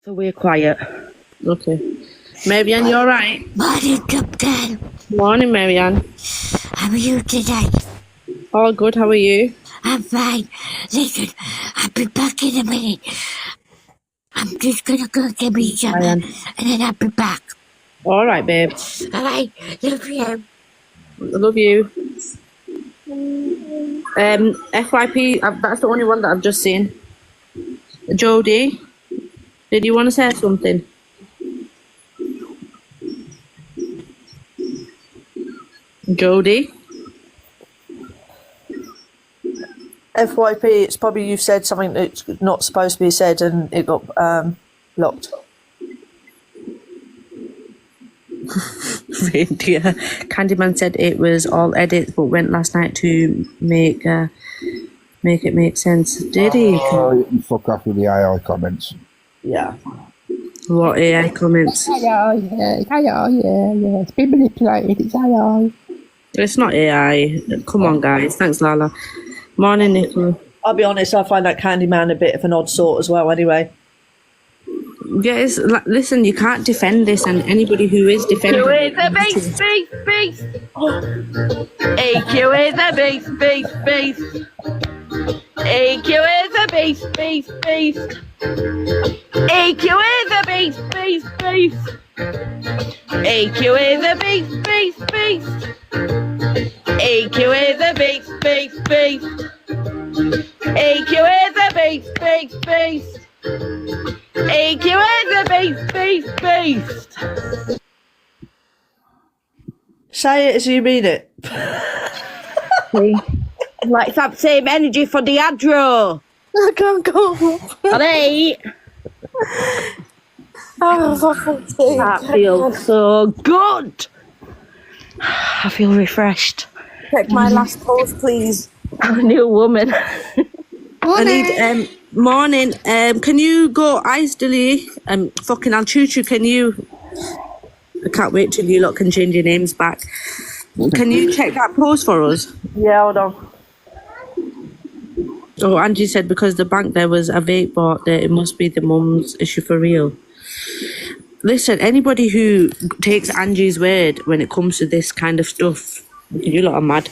So we're quiet. Okay. Marianne, you alright? Morning, Topgirl. Morning, Marianne. How are you today? All good, how are you? I'm fine. Listen, I'll be back in a minute. I'm just gonna go get me something, Marianne. and then I'll be back. Alright, babe. Alright, love you. I love you. FYP, that's the only one that I've just seen. Jodie, did you want to say something? Jodie? FYP, it's probably you've said something that's not supposed to be said and it got blocked. Reindeer. Candyman said it was all edits but went last night to make it make sense. Did he? Oh, you fuck off with the AI comments. Yeah. What AI comments? AI, yeah, it's AI, yeah. It's been manipulated, it's AI. It's not AI. Come on, guys. Thanks, Lala. Morning, Nicola. I'll be honest, I find that Candyman a bit of an odd sort as well anyway. Yes, listen, you can't defend this, and anybody who is defending EQ is a beast. EQ is a beast. EQ is a beast. EQ is a beast. EQ is a beast. EQ is a beast. EQ is a beast. EQ is a beast. Say it as you mean it. Let's have same energy for the Adro. I can't go. Alright. Oh, fucking thing. That feels so good. I feel refreshed. Check my last post, please. I'm a new woman. I need morning. Can you go ice delay? Fucking I'll choo choo. Can you? I can't wait till you lot can change your names back. Can you check that post for us? Yeah, hold on. Oh, Angie said because the bank there was a vape bot there, it must be the mum's issue for real. Listen, anybody who takes Angie's word when it comes to this kind of stuff, you lot are mad.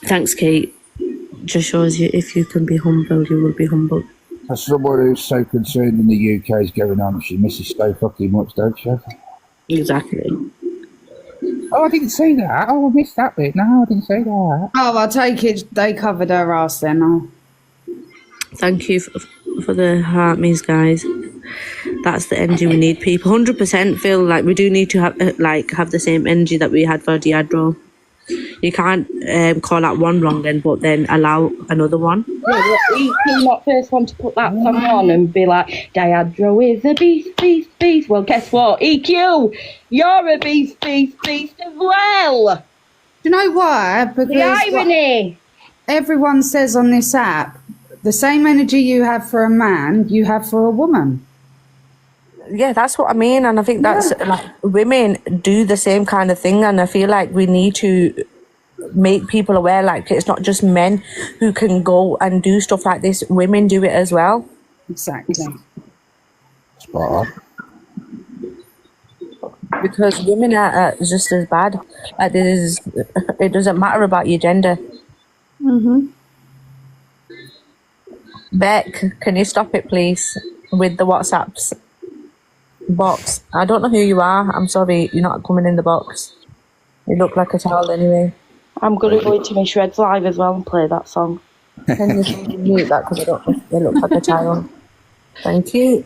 Thanks, Kate. Just shows you if you can be humble, you will be humble. As someone who's so concerned in the UK is going on, she misses so fucking much, don't she? Exactly. Oh, I didn't say that. Oh, I missed that bit. No, I didn't say that. Oh, I take it they covered her ass then. Oh. Thank you for the heart me's, guys. That's the energy we need, people. 100% feel like we do need to have have the same energy that we had for Diadro. You can't call out one wrong then, but then allow another one. Yeah, EQ not first one to put that song on and be like, Diadro is a beast. Well, guess what? EQ, you're a beast as well. Do you know why? Because The irony. everyone says on this app, the same energy you have for a man, you have for a woman. Yeah, that's what I mean, and I think that's like women do the same kind of thing, and I feel like we need to make people aware like it's not just men who can go and do stuff like this. Women do it as well. Exactly. Spot on. Because women are just as bad. Like it doesn't matter about your gender. Beck, can you stop it, please, with the WhatsApps? Box. I don't know who you are. I'm sorry, you're not coming in the box. You look like a child anyway. I'm going to go into my Shreds Live as well and play that song. Can you mute that because I don't think they look like a child. Thank you.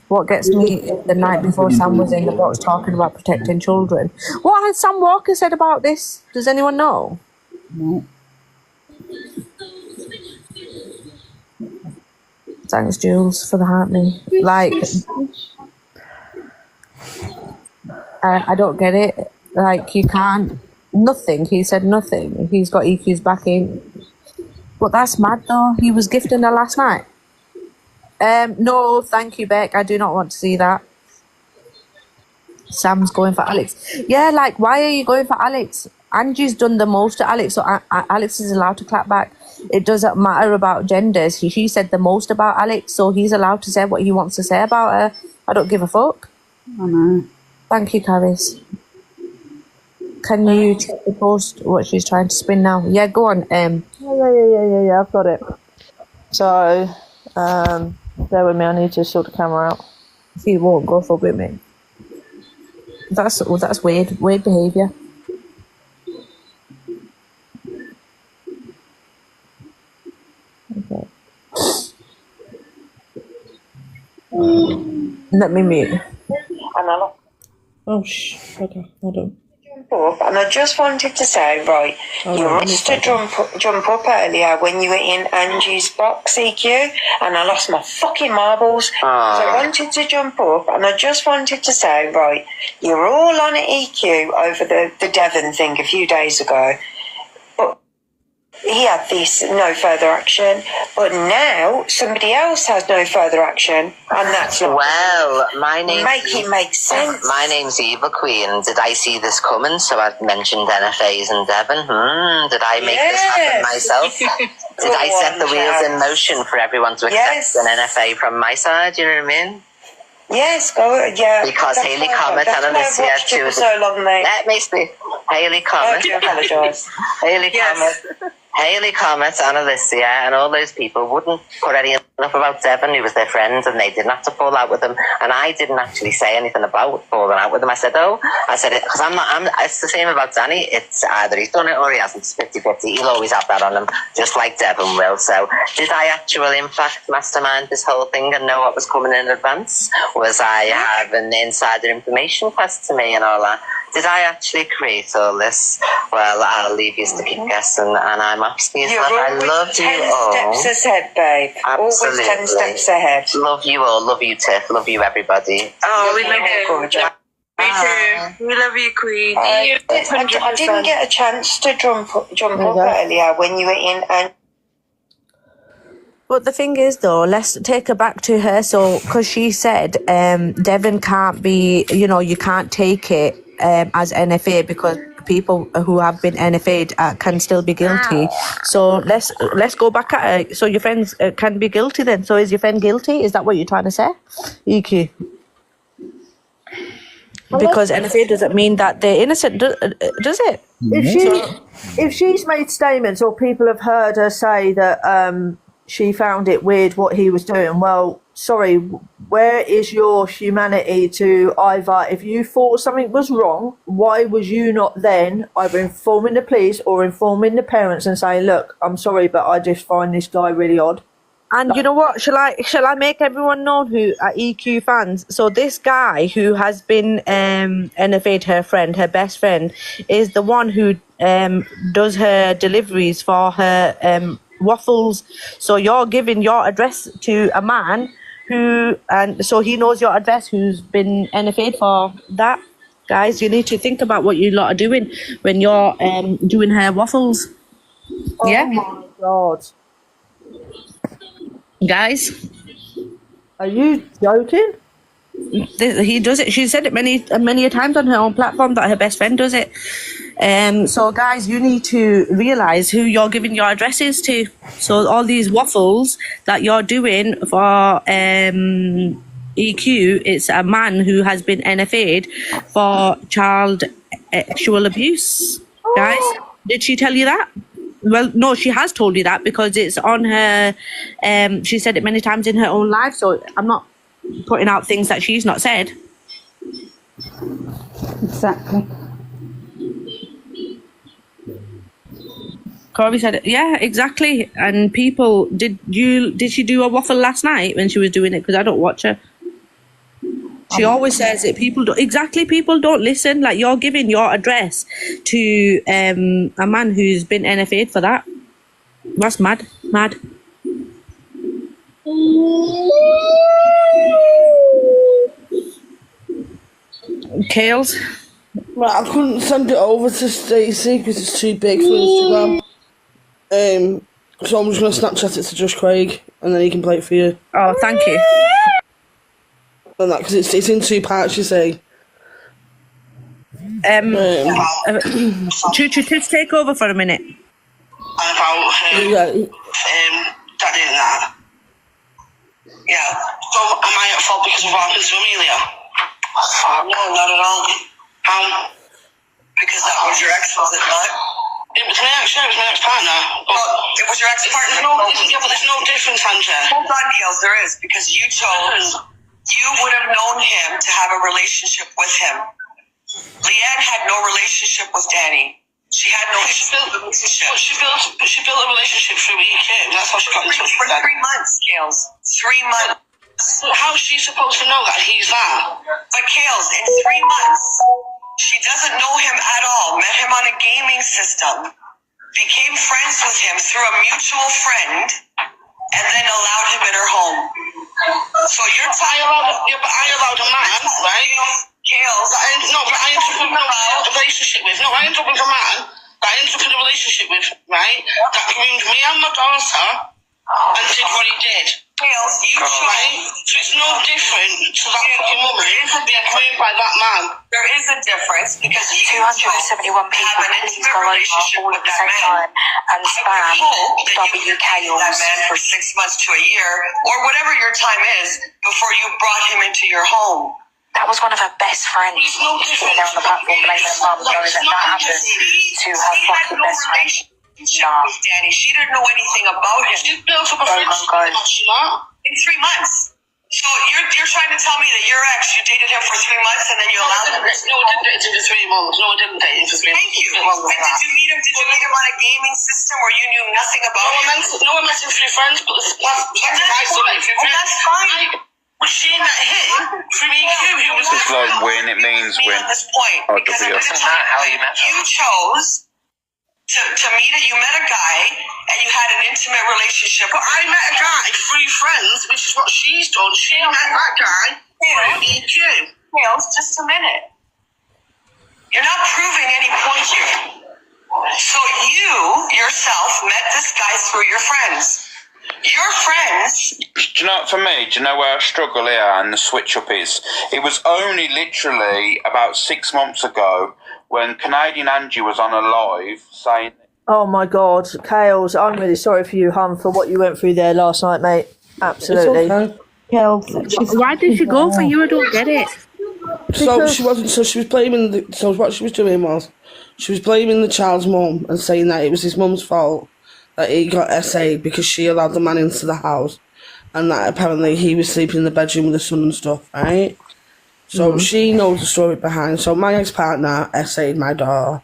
What gets me the night before Sam was in the box talking about protecting children. What has Sam Walker said about this? Does anyone know? No. Thanks, Jules, for the heart me. Like, I don't get it. Like, you can't. Nothing. He said nothing. He's got EQ's backing. But that's mad, though. He was gifting her last night. No, thank you, Beck. I do not want to see that. Sam's going for Alex. Yeah, like, why are you going for Alex? Angie's done the most to Alex, so Alex is allowed to clap back. it doesn't matter about genders. She said the most about Alex, so he's allowed to say what he wants to say about her. I don't give a fuck. I know. Thank you, Caris. Can you check the post, what she's trying to spin now? Yeah, go on. Yeah, I've got it. So, bear with me, I need to sort the camera out. She won't go for women. That's weird behaviour. Okay. Let me mute. Oh, okay, hold on. And I just wanted to say, right, you were asked to jump up earlier when you were in Angie's box, EQ, and I lost my fucking marbles. So I wanted to jump up, and I just wanted to say, right, you were all on EQ over the Devon thing a few days ago, but he had this no further action, but now somebody else has no further action, and that's not my name. Make it make sense. My name's Eva Queen. Did I see this coming? So I've mentioned NFAs and Devon. Did I make this happen myself? Did I set the wheels in motion for everyone to accept an NFA from my side? You know what I mean? Yes, go, yeah. Because Hayley Comet and Alicia for so long, mate. Let me speak. Hayley Comet. I do apologise. Hayley Comet and Alicia and all those people wouldn't put anything up about Devon, who was their friend, and they didn't have to fall out with him. And I didn't actually say anything about falling out with him. I said it, because it's the same about Danny. It's either he's done it or he hasn't. It's 50-50. He'll always have that on him, just like Devon will. So did I actually, in fact, mastermind this whole thing and know what was coming in advance? Was I having insider information passed to me and all that? Did I actually create all this? Well, I'll leave you to keep guessing, and I'm absolutely. I love you all. 10 steps ahead, babe. Absolutely. Always 10 steps ahead. Love you all. Love you, Tiff. Love you, everybody. Oh, we love you. Me too. We love you, Queen. I didn't get a chance to jump up earlier when you were in. But the thing is, though, let's take her back to her. So, because she said Devon can't be, you can't take it as NFA because people who have been NFA'd can still be guilty. So let's go back at her. So your friends can be guilty then. So is your friend guilty? Is that what you're trying to say? EQ. Because NFA doesn't mean that they're innocent, does it? If she's made statements or people have heard her say that she found it weird what he was doing, well, sorry, where is your humanity to either, if you thought something was wrong, why was you not then either informing the police or informing the parents and saying, look, I'm sorry, but I just find this guy really odd? And you know what? Shall I make everyone know who are EQ fans? So this guy who has been NFA'd her friend, her best friend, is the one who does her deliveries for her waffles. So you're giving your address to a man and so he knows your address, who's been NFA'd for that. Guys, you need to think about what you lot are doing when you're doing her waffles. Oh my God. Guys, are you joking? He does it. She said it many a times on her own platform that her best friend does it. So guys, you need to realise who you're giving your addresses to. So all these waffles that you're doing for EQ, it's a man who has been NFA'd for child sexual abuse. Guys, did she tell you that? Well, no, she has told you that because it's on her. She said it many times in her own life. So I'm not putting out things that she's not said. Exactly. Corey said, yeah, exactly. And people, did she do a waffle last night when she was doing it? Because I don't watch her. She always says it. People don't listen. Like, you're giving your address to a man who's been NFA'd for that. That's mad. Kales? Right, I couldn't send it over to Stacey because it's too big for Instagram. So I'm just going to Snapchat it to Josh Craig and then he can play it for you. Oh, thank you. And that, because it's in 2 parts, you see. Choo-choo, just take over for a minute. about daddy and that. Yeah. So am I at fault because of what happened to Amelia? Fuck. No, not at all. Because that was your ex, was it not? It was my ex, yeah, it was my ex-partner. Well, it was your ex-partner? But there's no difference, Angela. Hold on, Niels, there is, because you chose, you would have known him to have a relationship with him. Leanne had no relationship with Danny. She had no relationship. But she built a relationship through EQ. That's how she got in touch with him. For 3 months, Kales. 3 months. How is she supposed to know that he's that? But Kales, in 3 months, she doesn't know him at all. Met him on a gaming system. Became friends with him through a mutual friend. And then allowed him in her home. So you're I allowed a man, right? Kales. But I ended up in a relationship with. No, I ended up with a man that I ended up in a relationship with, right? That ruined me and my daughter and did what he did. Kales, you right? So it's no different to that fucking woman being ruined by that man. There is a difference because you 271 people have an intimate relationship all with at the that same man. time and spam That man for 6 months to a year or whatever your time is before you brought him into your home. That was one of her best friends. Sitting there on the platform blaming her mum, knowing that happened to her fucking best friend. Nah. Danny, she didn't know anything about him. She built up a friendship in 3 months. So you're trying to tell me that your ex, you dated him for 3 months and then you allowed him? No, I didn't date him for 3 months. No, I didn't date him for 3 months. Thank you. And did you meet him? Did you meet him on a gaming system where you knew nothing about him? No, I met him through friends, but that's fine. But she met him through EQ, who was it's like when it means when. At this point, because I'm going to tell you how you met him. You chose to meet it. You met a guy and you had an intimate relationship. But I met a guy through friends, which is what she's done. She met that guy through EQ. Niels, just a minute. You're not proving any point here. So you yourself met this guy through your friends. Your friends. Do you know, for me, do you know where I struggle here and the switch up is? It was only literally about 6 months ago when Canadian Angie was on a live saying... Oh my God, Kales, I'm really sorry for you, hun, for what you went through there last night, mate. Absolutely. Why did she go for you? I don't get it. So she wasn't. So she was blaming. So what she was doing was, she was blaming the child's mum and saying that it was his mum's fault that he got SA because she allowed the man into the house, and that apparently he was sleeping in the bedroom with the son and stuff, right? So she knows the story behind. So my ex-partner SA'd my daughter.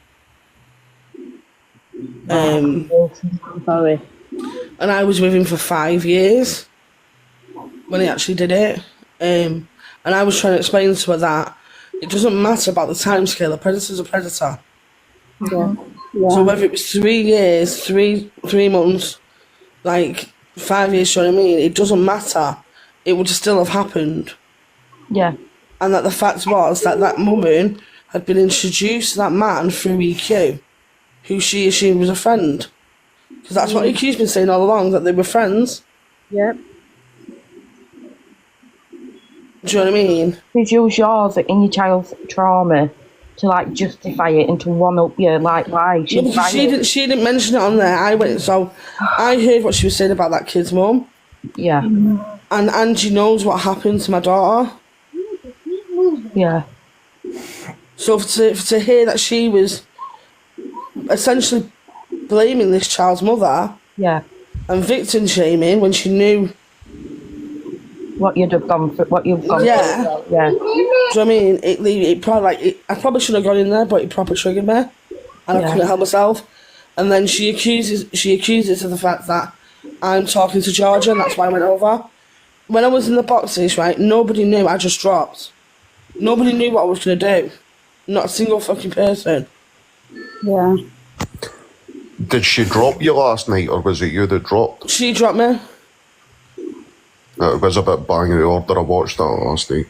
Sorry. And I was with him for 5 years when he actually did it. And I was trying to explain to her that it doesn't matter about the timescale. A predator's a predator. Yeah. So whether it was 3 years, three months, like 5 years, you know what I mean? It doesn't matter. It would still have happened. Yeah. And that the fact was that that woman had been introduced to that man through EQ, who she assumed was a friend. Because that's what EQ's been saying all along, that they were friends. Yep. Do you know what I mean? Did you use yours in your child's trauma to like justify it and to one up you? Like why? She didn't mention it on there. I heard what she was saying about that kid's mum. Yeah. And Angie knows what happened to my daughter. Yeah. So to hear that she was essentially blaming this child's mother. Yeah. And victim shaming when she knew what you'd have gone for, what you've gone yeah. for. Yeah. Do you know what I mean? It probably I probably shouldn't have gone in there, but it proper triggered me, and I couldn't help myself. And then she accuses of the fact that I'm talking to Georgia, and that's why I went over. When I was in the boxes, right, nobody knew. I just dropped. Nobody knew what I was gonna do. Not a single fucking person. Yeah. Did she drop you last night, or was it you that dropped? She dropped me. It was a bit bang the order. I watched that last night.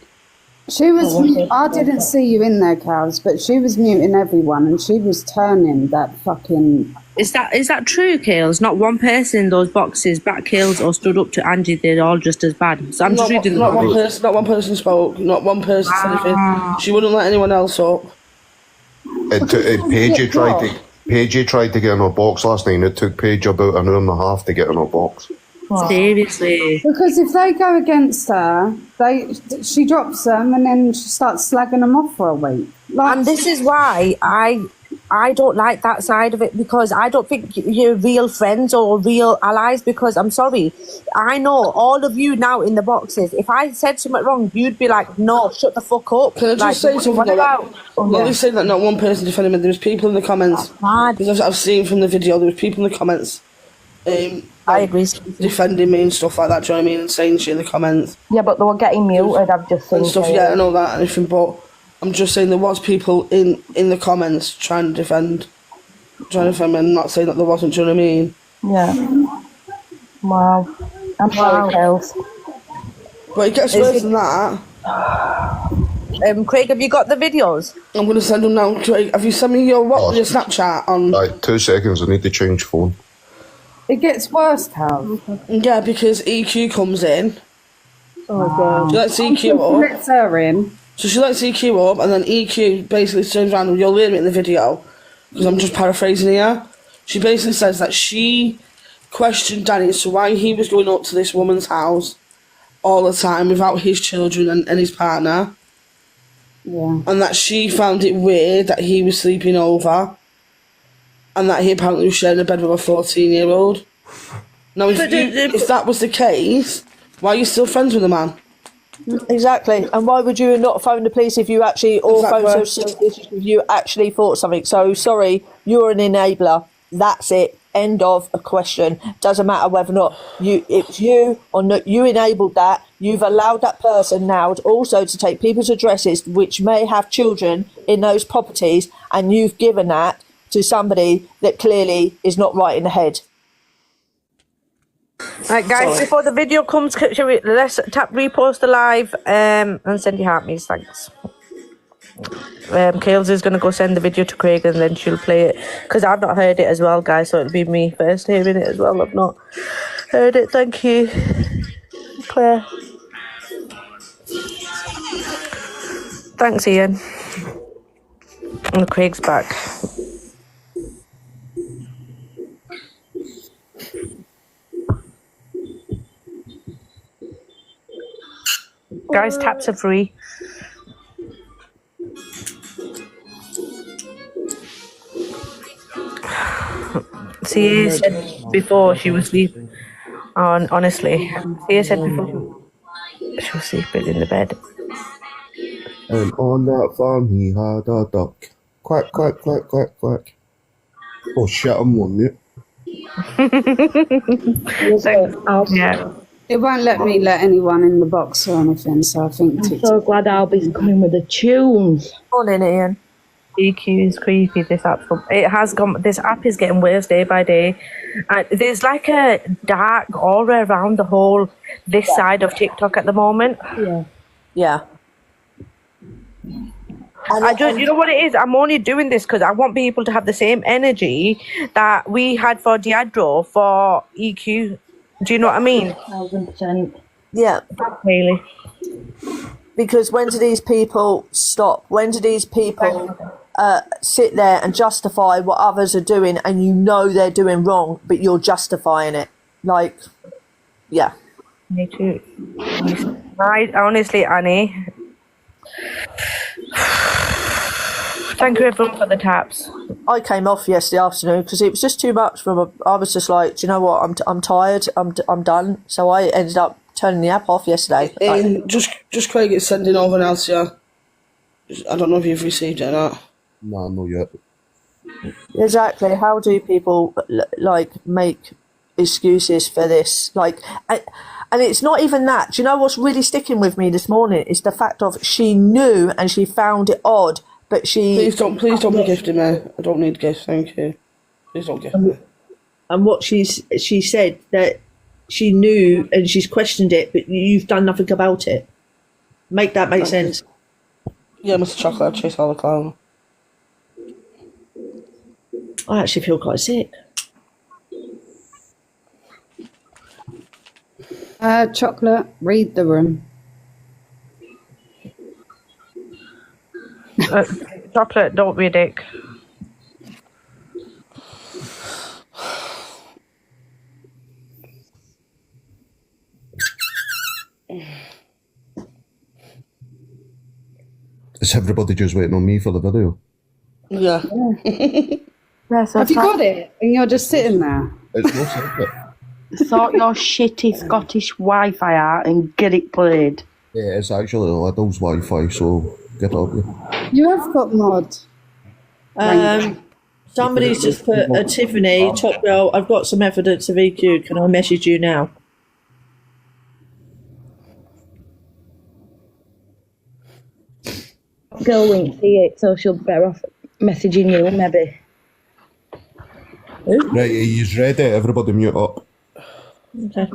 She was. I didn't see you in there, Cows, but she was muting everyone, and she was turning that fucking. Is that true, Kales? Not one person in those boxes back Kales or stood up to Angie. They're all just as bad. So I'm just reading. Not one person spoke. Not one person said anything. She wouldn't let anyone else up. Paige tried to. Paige tried to get in her box last night and it took Paige about an hour and a half to get in her box. Seriously. Because if they go against her, she drops them and then she starts slagging them off for a week. Like, And this is why I don't like that side of it, because I don't think you're real friends or real allies, because I'm sorry, I know all of you now in the boxes, if I said something wrong, you'd be like, no, shut the fuck up. Can I just say something? What about? Well, they say that not one person defended me. There was people in the comments. Because I've seen from the video, there was people in the comments. I agree. Defending me and stuff like that, do you know what I mean? And saying shit in the comments. Yeah, but they were getting muted, I've just seen. And stuff, yeah, I know that and everything, but I'm just saying there was people in the comments trying to defend me and not saying that there wasn't, do you know what I mean? Yeah. Wow. I'm sorry, Kels. But it gets worse than that. Craig, have you got the videos? I'm going to send them now. Craig, have you sent me your Snapchat on... Right, 2 seconds, I need to change phone. it gets worse, Cal. Yeah, because EQ comes in. Oh, God. She lets EQ up. Lets her in. So she lets EQ up, and then EQ basically turns around, and you'll hear me in the video, because I'm just paraphrasing here. She basically says that she questioned Danny as to why he was going up to this woman's house all the time without his children and his partner. Yeah. And that she found it weird that he was sleeping over, and that he apparently was sharing a bed with a 14-year-old. Now, if that was the case, why are you still friends with the man? Exactly. And why would you not phone the police if you actually, or phone social services if you actually thought something? So, sorry, you're an enabler. That's it. End of a question. Doesn't matter whether or not it's you or not. You enabled that. You've allowed that person now also to take people's addresses, which may have children in those properties, and you've given that to somebody that clearly is not right in the head. Right, guys, before the video comes, let's repost the live and send you heart me's, thanks. Kales is going to go send the video to Craig and then she'll play it, because I've not heard it as well, guys, so it'll be me first hearing it as well. I've not heard it. Thank you, Claire. Thanks, Ian. And Craig's back. Guys, taps are free. CA said before she was sleeping. Honestly, CA said before she was sleeping in the bed. And on that farm he had a duck. Quack, quack, quack, quack, quack. Oh shit, I'm on it. Yeah. It won't let me let anyone in the box or anything, so I think... I'm so glad Albie's coming with the tunes. Morning, Ian. EQ is creepy. This app, it has gone. This app is getting worse day by day. There's like a dark aura around the whole side of TikTok at the moment. Yeah. You know what it is? I'm only doing this because I want people to have the same energy that we had for Diadro for EQ. Do you know what I mean? 1000%. Yeah. Really. Because when do these people stop? When do these people sit there and justify what others are doing, and you know they're doing wrong, but you're justifying it? Like, yeah. Me too. Honestly, Annie. Thank you everyone for the taps. I came off yesterday afternoon because it was just too much. I was just like, do you know what? I'm tired. I'm done. So I ended up turning the app off yesterday. Just Craig is sending over now to you. I don't know if you've received it or not. No, not yet. Exactly. How do people make excuses for this? And it's not even that. Do you know what's really sticking with me this morning? Is the fact of she knew and she found it odd, but she... Please don't be gifting me. I don't need gifts, thank you. Please don't gift me. And what she said, that she knew and she's questioned it, but you've done nothing about it. Make that make sense? Yeah, Mr. Chocolate, chase all the clown. I actually feel quite sick. Chocolate, read the room. Chocolate, don't be a dick. Is everybody just waiting on me for the video? Yeah. Have you got it? And you're just sitting there? It's no secret. Sort your shitty Scottish Wi-Fi out and get it played. Yeah, it's actually Lidl's Wi-Fi, so get up here. You have got mod. Somebody's just put a Tiffany, Topgirl, I've got some evidence of EQ. Can I message you now? Girl won't see it, so she'll be better off messaging you, maybe. Right, he's ready. Everybody mute up. Okay.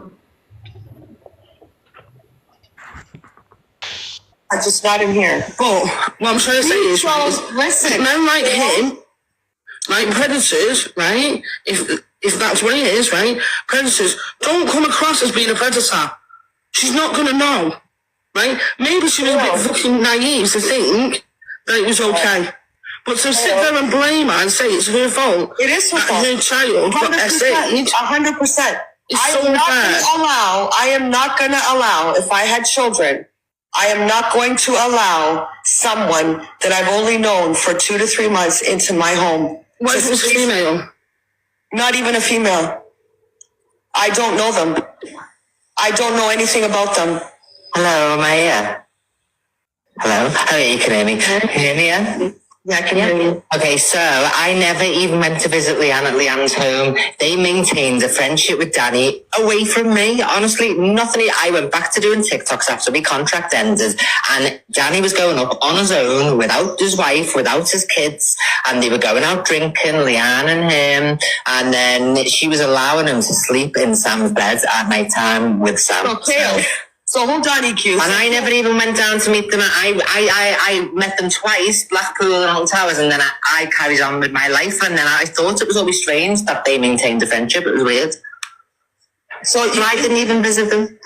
I just not in here. But what I'm trying to say is, listen, men like him, like predators, right? If that's what it is, right? Predators don't come across as being a predator. She's not gonna know, right? Maybe she was a bit fucking naive to think that it was okay. But to sit there and blame her and say it's her fault, it is her fault. Her child got 100%. 100%. I am not going to allow, if I had children, I am not going to allow someone that I've only known for 2 to 3 months into my home. What if it's a female? Not even a female. I don't know them. I don't know anything about them. Hello, am I here? Hello? Oh, you can hear me. Can you hear me, yeah? Yeah, I can hear you. Okay, so I never even went to visit Leanne at Leanne's home. They maintained a friendship with Danny away from me. Honestly, nothing. I went back to doing TikToks after my contract ended, and Danny was going up on his own without his wife, without his kids, and they were going out drinking, Leanne and him, and then she was allowing him to sleep in Sam's bed at night time with Sam. Okay. So hold on, EQ. And I never even went down to meet them. I met them twice, Blackpool and Holt Towers, and then I carried on with my life. And then I thought it was always strange that they maintained a friendship. It was weird. So I didn't even visit them.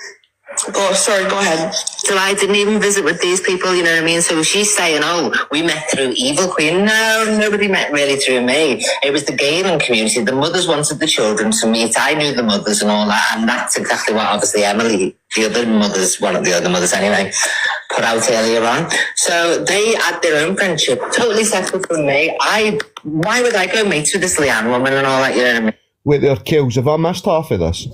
Oh, sorry, go ahead. So I didn't even visit with these people, you know what I mean? So she's saying, oh, we met through Evil Queen. No, nobody met really through me. It was the gaming community. The mothers wanted the children to meet. I knew the mothers and all that. And that's exactly what obviously Emily, the other mothers, one of the other mothers anyway, put out earlier on. So they had their own friendship, totally separate from me. Why would I go mates with this Leanne woman and all that, you know what I mean? Wait there, Kills, have I missed half of this?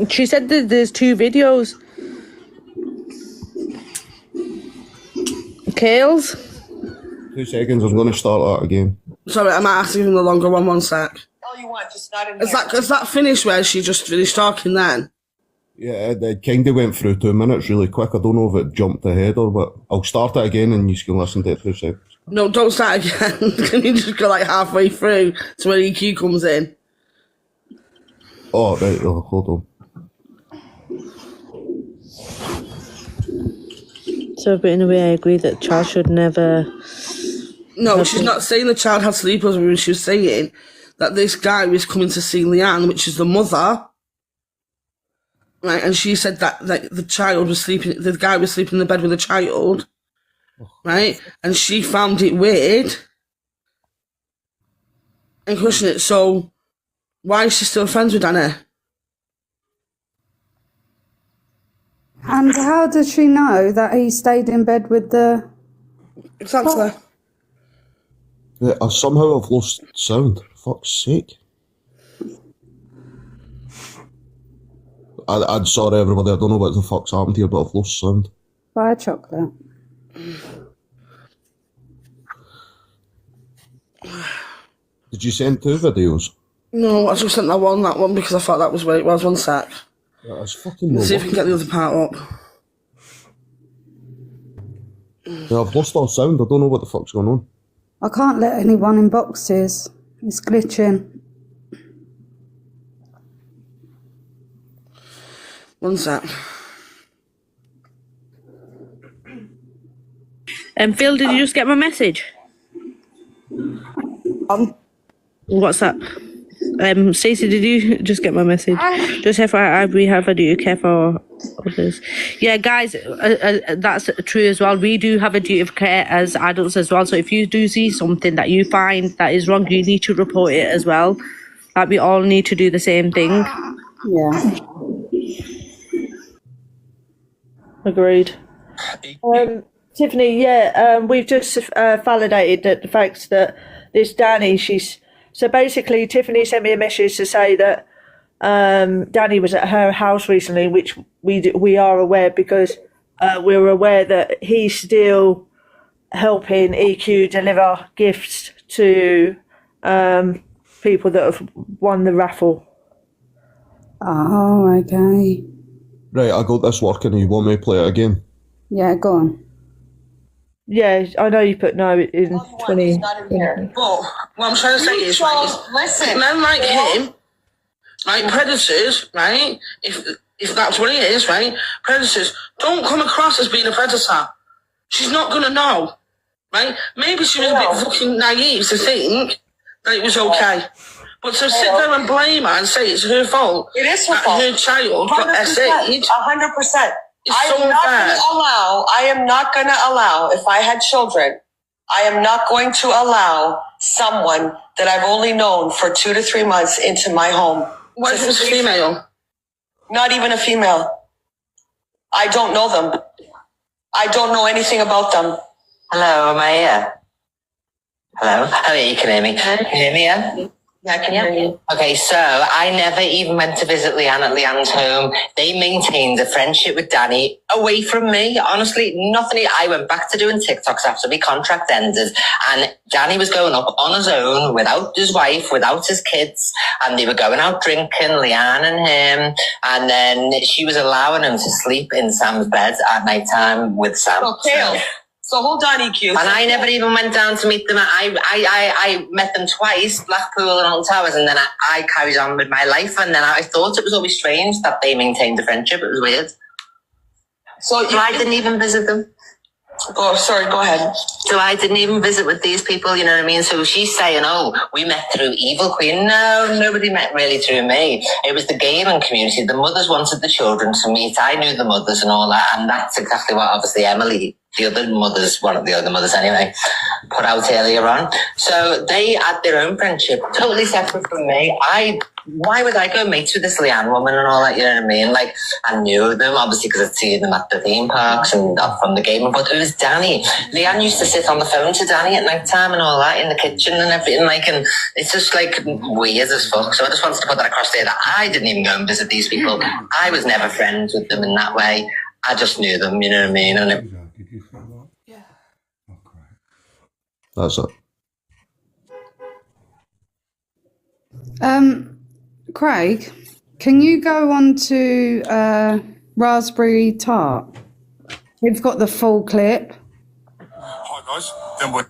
She said that there's 2 videos. Kales? 2 seconds, I'm going to start that again. Sorry, I might ask you the longer one. 1 sec. All you want, just not in Is that finished where she just finished talking then? Yeah, it kind of went through 2 minutes really quick. I don't know if it jumped ahead or what. I'll start it again and you can listen to it 2 seconds. No, don't start again. Can you just go like halfway through to where EQ comes in? Oh, right, hold on. So, but in a way, I agree that child should never. No, she's not saying the child had sleepovers when she was saying that this guy was coming to see Leanne, which is the mother, right? And she said that the child was sleeping, the guy was sleeping in the bed with the child, right? And she found it weird and questioned it. So, why is she still friends with Danny? And how does she know that he stayed in bed with the... Exactly. Yeah, somehow I've lost sound. Fuck's sake. I'm sorry everybody, I don't know what the fuck's happened here, but I've lost sound. Buy a chocolate. Did you send 2 videos? No, I just sent that one because I thought that was where it was. 1 sec. That's fucking no. See if we can get the other part up. Yeah, I've lost all sound, I don't know what the fuck's going on. I can't let anyone in boxes. It's glitching. 1 sec. Phil, did you just get my message? What's that? Stacey, did you just get my message? Just FYI, we have a duty of care for others. Yeah, guys, that's true as well. We do have a duty of care as adults as well. So if you do see something that you find that is wrong, you need to report it as well. Like, we all need to do the same thing. Yeah. Agreed. Tiffany, we've just validated that the fact that this Danny, so basically Tiffany sent me a message to say that Danny was at her house recently, which we are aware because we're aware that he's still helping EQ deliver gifts to people that have won the raffle. Oh, okay. Right, I got this working. You want me to play it again? Yeah, go on. Yeah, I know you put no in 20. But what I'm trying to say is, listen, men like him, like predators, right? If that's what it is, right? Predators don't come across as being a predator. She's not gonna know, right? Maybe she was a bit fucking naive to think that it was okay. But to sit there and blame her and say it's her fault, it is her that fault. her child got SA'd, 100%. I am not going to allow, if I had children, I am not going to allow someone that I've only known for 2 to 3 months into my home. What if it's a female? Not even a female. I don't know them. I don't know anything about them. Hello, am I here? Hello? Oh, yeah, you can hear me. Can you hear me, yeah? Yeah, I can hear you. Okay, so I never even went to visit Leanne at Leanne's home. They maintained a friendship with Danny away from me. Honestly, nothing. I went back to doing TikToks after my contract ended, and Danny was going up on his own without his wife, without his kids, and they were going out drinking, Leanne and him, and then she was allowing him to sleep in Sam's bed at night time with Sam. Okay. So hold on, EQ. And I never even went down to meet them. I met them twice, Blackpool and Alton Towers, and then I carried on with my life. And then I thought it was always strange that they maintained a friendship. It was weird. So I didn't even visit them. Oh, sorry, go ahead. So I didn't even visit with these people, you know what I mean? So she's saying, oh, we met through Evil Queen. No, nobody met really through me. It was the gaming community. The mothers wanted the children to meet. I knew the mothers and all that. And that's exactly what obviously Emily, the other mothers, one of the other mothers anyway, put out earlier on. So they had their own friendship, totally separate from me. Why would I go mates with this Leanne woman and all that, you know what I mean? Like, I knew them, obviously, because I'd seen them at the theme parks and from the gaming, but it was Danny. Leanne used to sit on the phone to Danny at night time and all that in the kitchen and everything, like, and it's just, like, weird as fuck. So I just wanted to put that across there that I didn't even go and visit these people. I was never friends with them in that way. I just knew them, you know what I mean? And Did you say that? Yeah. Okay. That's it. Craig, can you go on to Raspberry Tart? We've got the full clip. Hi guys, then we're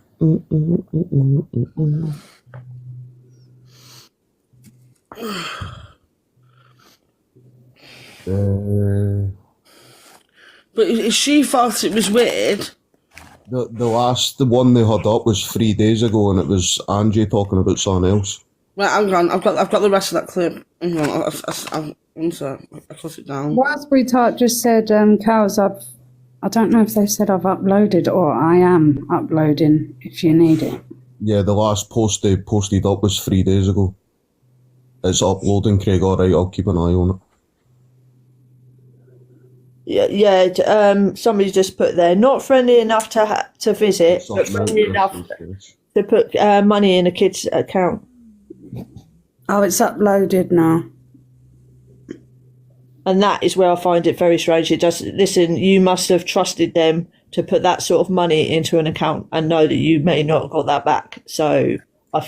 But if she thought it was weird. The one they had up was 3 days ago, and it was Angie talking about something else. Right, hang on. I've got the rest of that clip. Hang on, I close it down. Raspberry Tart just said, cows, I don't know if they said I've uploaded or I am uploading if you need it. Yeah, the last post they posted up was 3 days ago. It's uploading, Craig. All right, I'll keep an eye on it. Yeah. Somebody just put there, not friendly enough to visit, but friendly enough to put money in a kid's account. Oh, it's uploaded now. And that is where I find it very strange. It does. Listen, you must have trusted them to put that sort of money into an account and know that you may not have got that back. So, I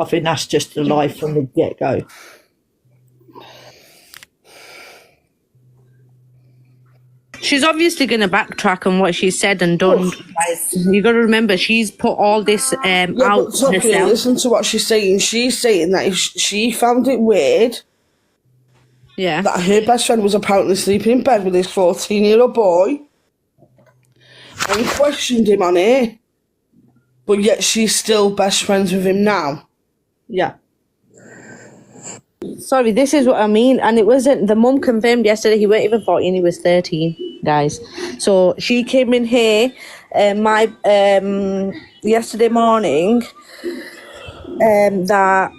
think that's just a lie from the get-go. She's obviously going to backtrack on what she said and done. You got to remember, she's put all this out but herself. Listen to what she's saying. She's saying that if she found it weird, that her best friend was apparently sleeping in bed with this 14-year-old boy and questioned him on it, but yet she's still best friends with him now. Yeah. Sorry, this is what I mean. And it wasn't, the mum confirmed yesterday he weren't even 14, he was 13, guys. So she came in here yesterday morning that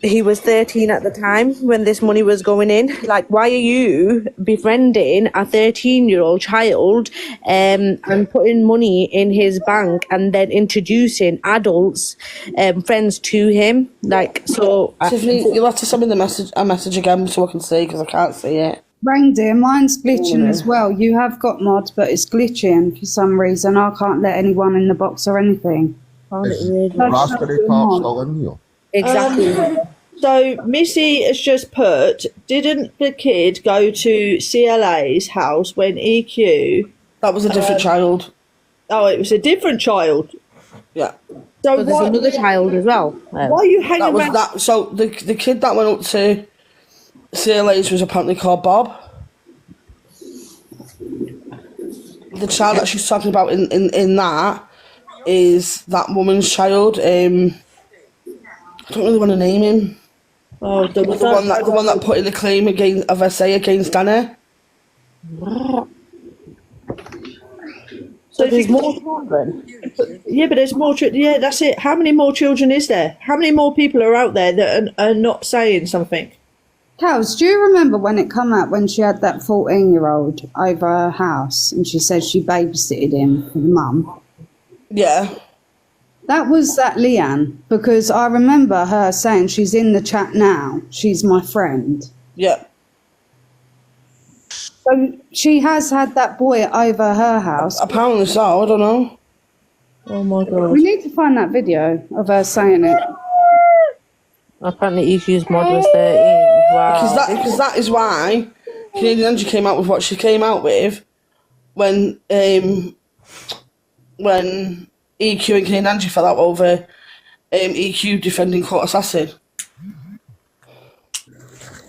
he was 13 at the time when this money was going in. Like, why are you befriending a 13-year-old child and putting money in his bank and then introducing adults, friends to him? Like, so... Tiffany, you'll have to send me a message again so I can see, because I can't see it. Reindeer, mine's glitching as well. You have got mod, but it's glitching for some reason. I can't let anyone in the box or anything. Raspberry Pi still in here? Exactly. So Missy has just put, didn't the kid go to CLA's house when EQ... That was a different child. Oh, it was a different child. Yeah. So there's another child as well. Why are you hanging that was around? that. So the kid that went up to CLA's was apparently called Bob. The child that she's talking about in that is that woman's child. I don't really want to name him. Oh, the one that put in the claim against Danny. So there's more children. Yeah, but there's more. Yeah, that's it. How many more children is there? How many more people are out there that are not saying something? Cows, do you remember when it come out when she had that 14-year-old over her house and she said she babysitted him for the mum? Yeah. That was that Leanne, because I remember her saying she's in the chat now. She's my friend. Yeah. So she has had that boy over her house. Apparently so, I don't know. Oh my God. We need to find that video of her saying it. Apparently EQ's mod was 13. Wow. Because that is why Canadian Angie came out with what she came out with when EQ and Canadian Angie fell out over EQ defending Court Assassin.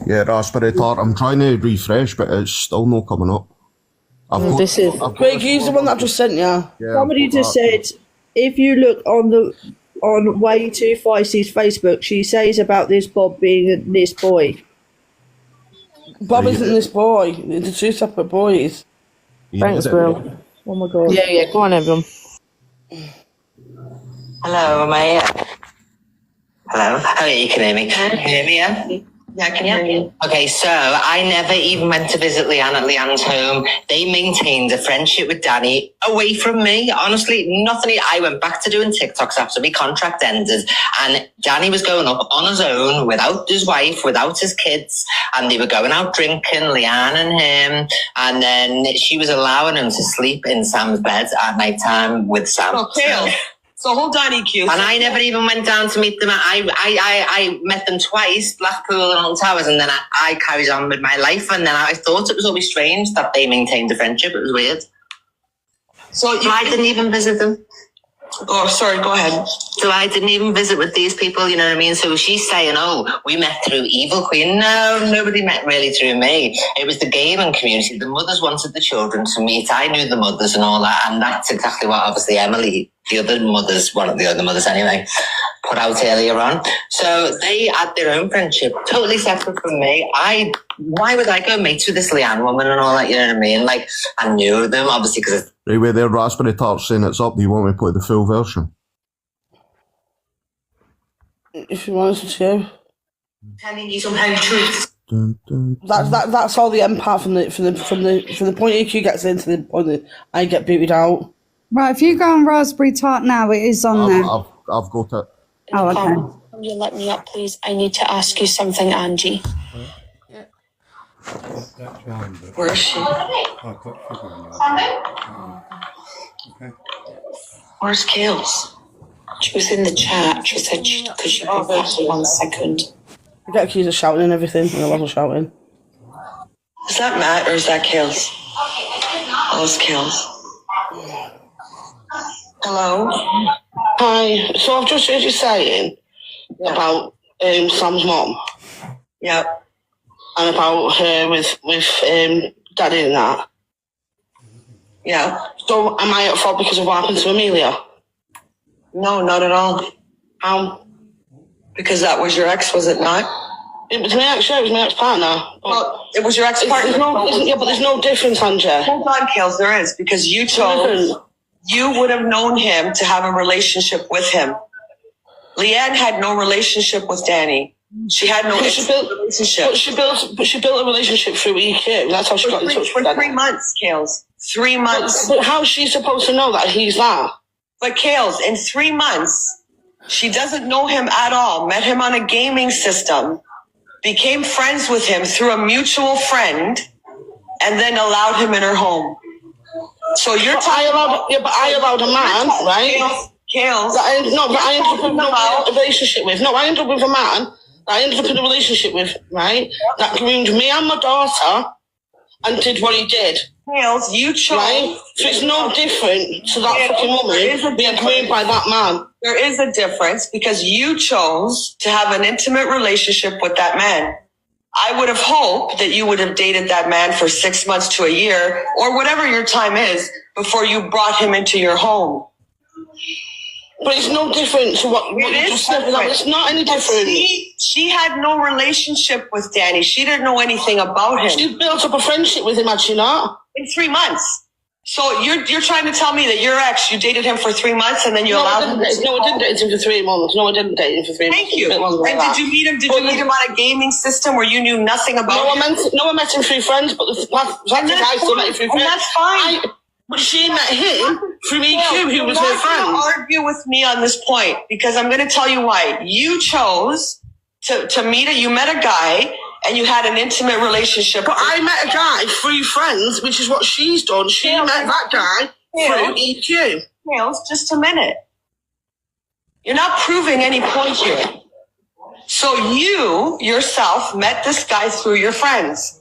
Yeah, Raspberry Tart. I'm trying to refresh, but it's still not coming up. Craig, use the one that I've just sent you. Yeah, Somebody just said, if you look on Way Too Feisty's Facebook, she says about this Bob being this boy. Bob isn't this boy. They're two separate boys. Thanks, Will. Oh my God. Yeah, go on, everyone. Hello, am I here? Hello? Oh, yeah, you can hear me. Can you hear me, yeah? Yeah, I can hear you. Okay, so I never even went to visit Leanne at Leanne's home. They maintained a friendship with Danny away from me. Honestly, nothing. I went back to doing TikToks after my contract ended, and Danny was going up on his own without his wife, without his kids, and they were going out drinking, Leanne and him, and then she was allowing him to sleep in Sam's bed at night time with Sam. Okay. So hold on, EQ. And I never even went down to meet them. I met them twice, Blackpool and Alton Towers, and then I carried on with my life. And then I thought it was always strange that they maintained a friendship. It was weird. So I didn't even visit them. Oh, sorry, go ahead. So I didn't even visit with these people, you know what I mean? So she's saying, oh, we met through Evil Queen. No, nobody met really through me. It was the gaming community. The mothers wanted the children to meet. I knew the mothers and all that. And that's exactly what obviously Emily, the other mothers, one of the other mothers anyway, put out earlier on. So they had their own friendship, totally separate from me. Why would I go mates with this Leanne woman and all that, you know what I mean? Like, I knew them, obviously, because... Right, where their Raspberry Tart saying it's up, do you want me to play the full version? If you want us to. Telling you some heavy truths. That's all the end part from the point EQ gets into the point that I get booted out. Right, if you go on Raspberry Tart now, it is on there. I've got it. Oh, okay. Can you let me up, please? I need to ask you something, Angie. Where is she? Where's Kales? She was in the chat. She said could she go back for 1 second? I get accused of shouting and everything, and I wasn't shouting. Is that Matt or is that Kales? Oh, it's Kales. Hello? Hi. So I've just heard you saying about Sam's mom. Yep. And about her with Daddy and that. Yeah. So am I at fault because of what happened to Amelia? No, not at all. Because that was your ex, was it not? It was my ex, yeah, it was my ex-partner. Well, it was your ex-partner. But there's no difference, Anja. Hold on, Kales, there is. Because you chose, you would have known him to have a relationship with him. Leanne had no relationship with Danny. She had no relationship. But she built a relationship through EQ. That's how she got in touch with for 3 months, Kales. 3 months. But how's she supposed to know that he's that? But Kales, in 3 months, she doesn't know him at all. Met him on a gaming system, became friends with him through a mutual friend, and then allowed him in her home. So you're I allowed a man, right? Kales. I ended up in a relationship with. No, I ended up with a man that I ended up in a relationship with, right? That groomed me and my daughter and did what he did. Kales, you chose. Right? So it's no different to that fucking woman being groomed by that man. There is a difference because you chose to have an intimate relationship with that man. I would have hoped that you would have dated that man for 6 months to a year or whatever your time is before you brought him into your home. But it's no different to what you just said. It's not any different. She had no relationship with Danny. She didn't know anything about him. She built up a friendship with him, had she not? In 3 months. So you're trying to tell me that your ex, you dated him for 3 months and then you allowed him? No, I didn't date him for 3 months. No, I didn't date him for 3 months. Thank you. And did you meet him? Did you meet him on a gaming system where you knew nothing about him? I met him through friends, but the fact is I still met him through friends. And that's fine. But she met him through EQ, who was her friend. You're not going to argue with me on this point because I'm going to tell you why. You chose to meet you met a guy and you had an intimate relationship. But I met a guy through friends, which is what she's done. She met that guy through EQ. Nails, just a minute. You're not proving any point here. So you yourself met this guy through your friends.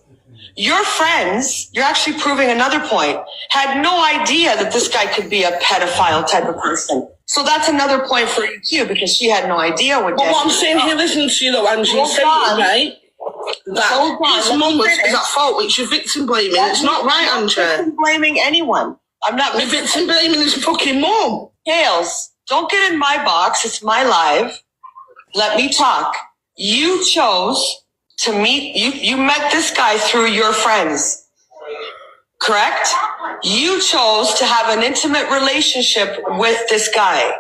Your friends, you're actually proving another point, had no idea that this guy could be a pedophile type of person. So that's another point for EQ because she had no idea what. But what I'm saying here, listening to you though, Angie, saying, right, that his mum is at fault. It's your victim blaming. It's not right, Angie. Victim blaming anyone. I'm not. The victim blaming his fucking mum. Hales, don't get in my box. It's my live. Let me talk. You chose to meet, you met this guy through your friends, correct? You chose to have an intimate relationship with this guy.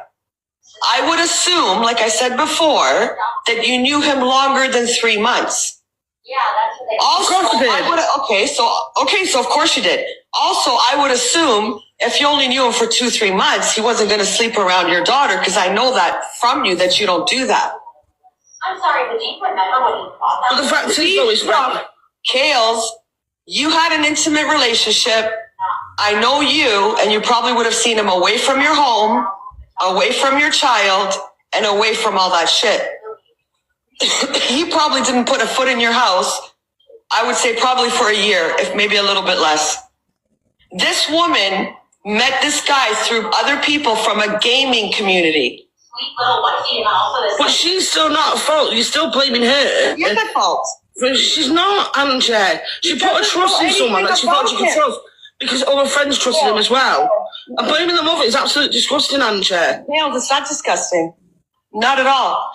I would assume, like I said before, that you knew him longer than 3 months. Yeah, that's what they Also, so of course you did. Also, I would assume if you only knew him for 2-3 months, he wasn't going to sleep around your daughter because I know that from you that you don't do that. I'm sorry, but do you remember what he thought? But the fact is, though, is right. Kales, you had an intimate relationship. I know you, and you probably would have seen him away from your home, away from your child, and away from all that shit. He probably didn't put a foot in your house. I would say probably for a year, if maybe a little bit less. This woman met this guy through other people from a gaming community. But she's still not at fault. You're still blaming her. You're at fault. But she's not, Angie. She put a trust in someone that she thought she could trust because all her friends trusted him as well. And blaming the mother is absolutely disgusting, Angie. No, it's not disgusting. Not at all.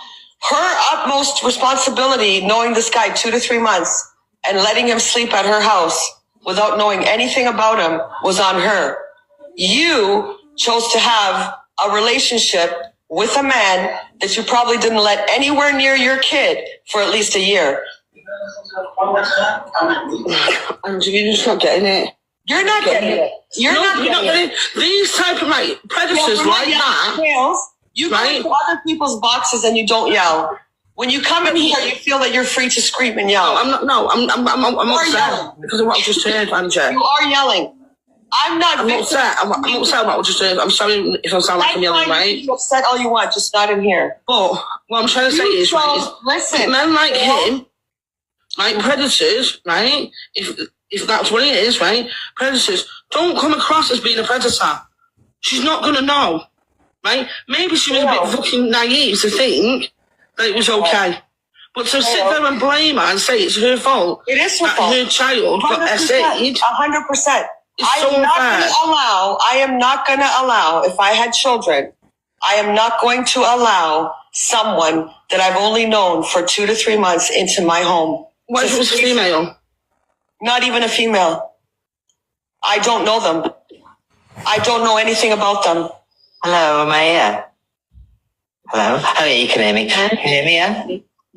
Her utmost responsibility, knowing this guy 2 to 3 months and letting him sleep at her house without knowing anything about him, was on her. You chose to have a relationship with a man that you probably didn't let anywhere near your kid for at least a year. Angie, you're just not getting it. You're not getting it. You're not getting it. These type of predators like that. You go into other people's boxes and you don't yell. When you come in here, you feel that you're free to scream and yell. I'm upset because of what I just heard, Angie. You are yelling. I'm upset. I'm upset about what I just heard. I'm sorry if I sound like I'm yelling, right? You upset all you want, just not in here. But what I'm trying to say is, listen, men like him, like predators, right? If that's what it is, right? Predators don't come across as being a predator. She's not gonna know, right? Maybe she was a bit fucking naive to think that it was okay. But to sit there and blame her and say it's her fault, it is her fault. Her child got SA'd. 100%. I am not going to allow, if I had children, I am not going to allow someone that I've only known for 2 to 3 months into my home. What if it was a female? Not even a female. I don't know them. I don't know anything about them. Hello, am I here? Hello? Oh, yeah, you can hear me. Can you hear me, yeah?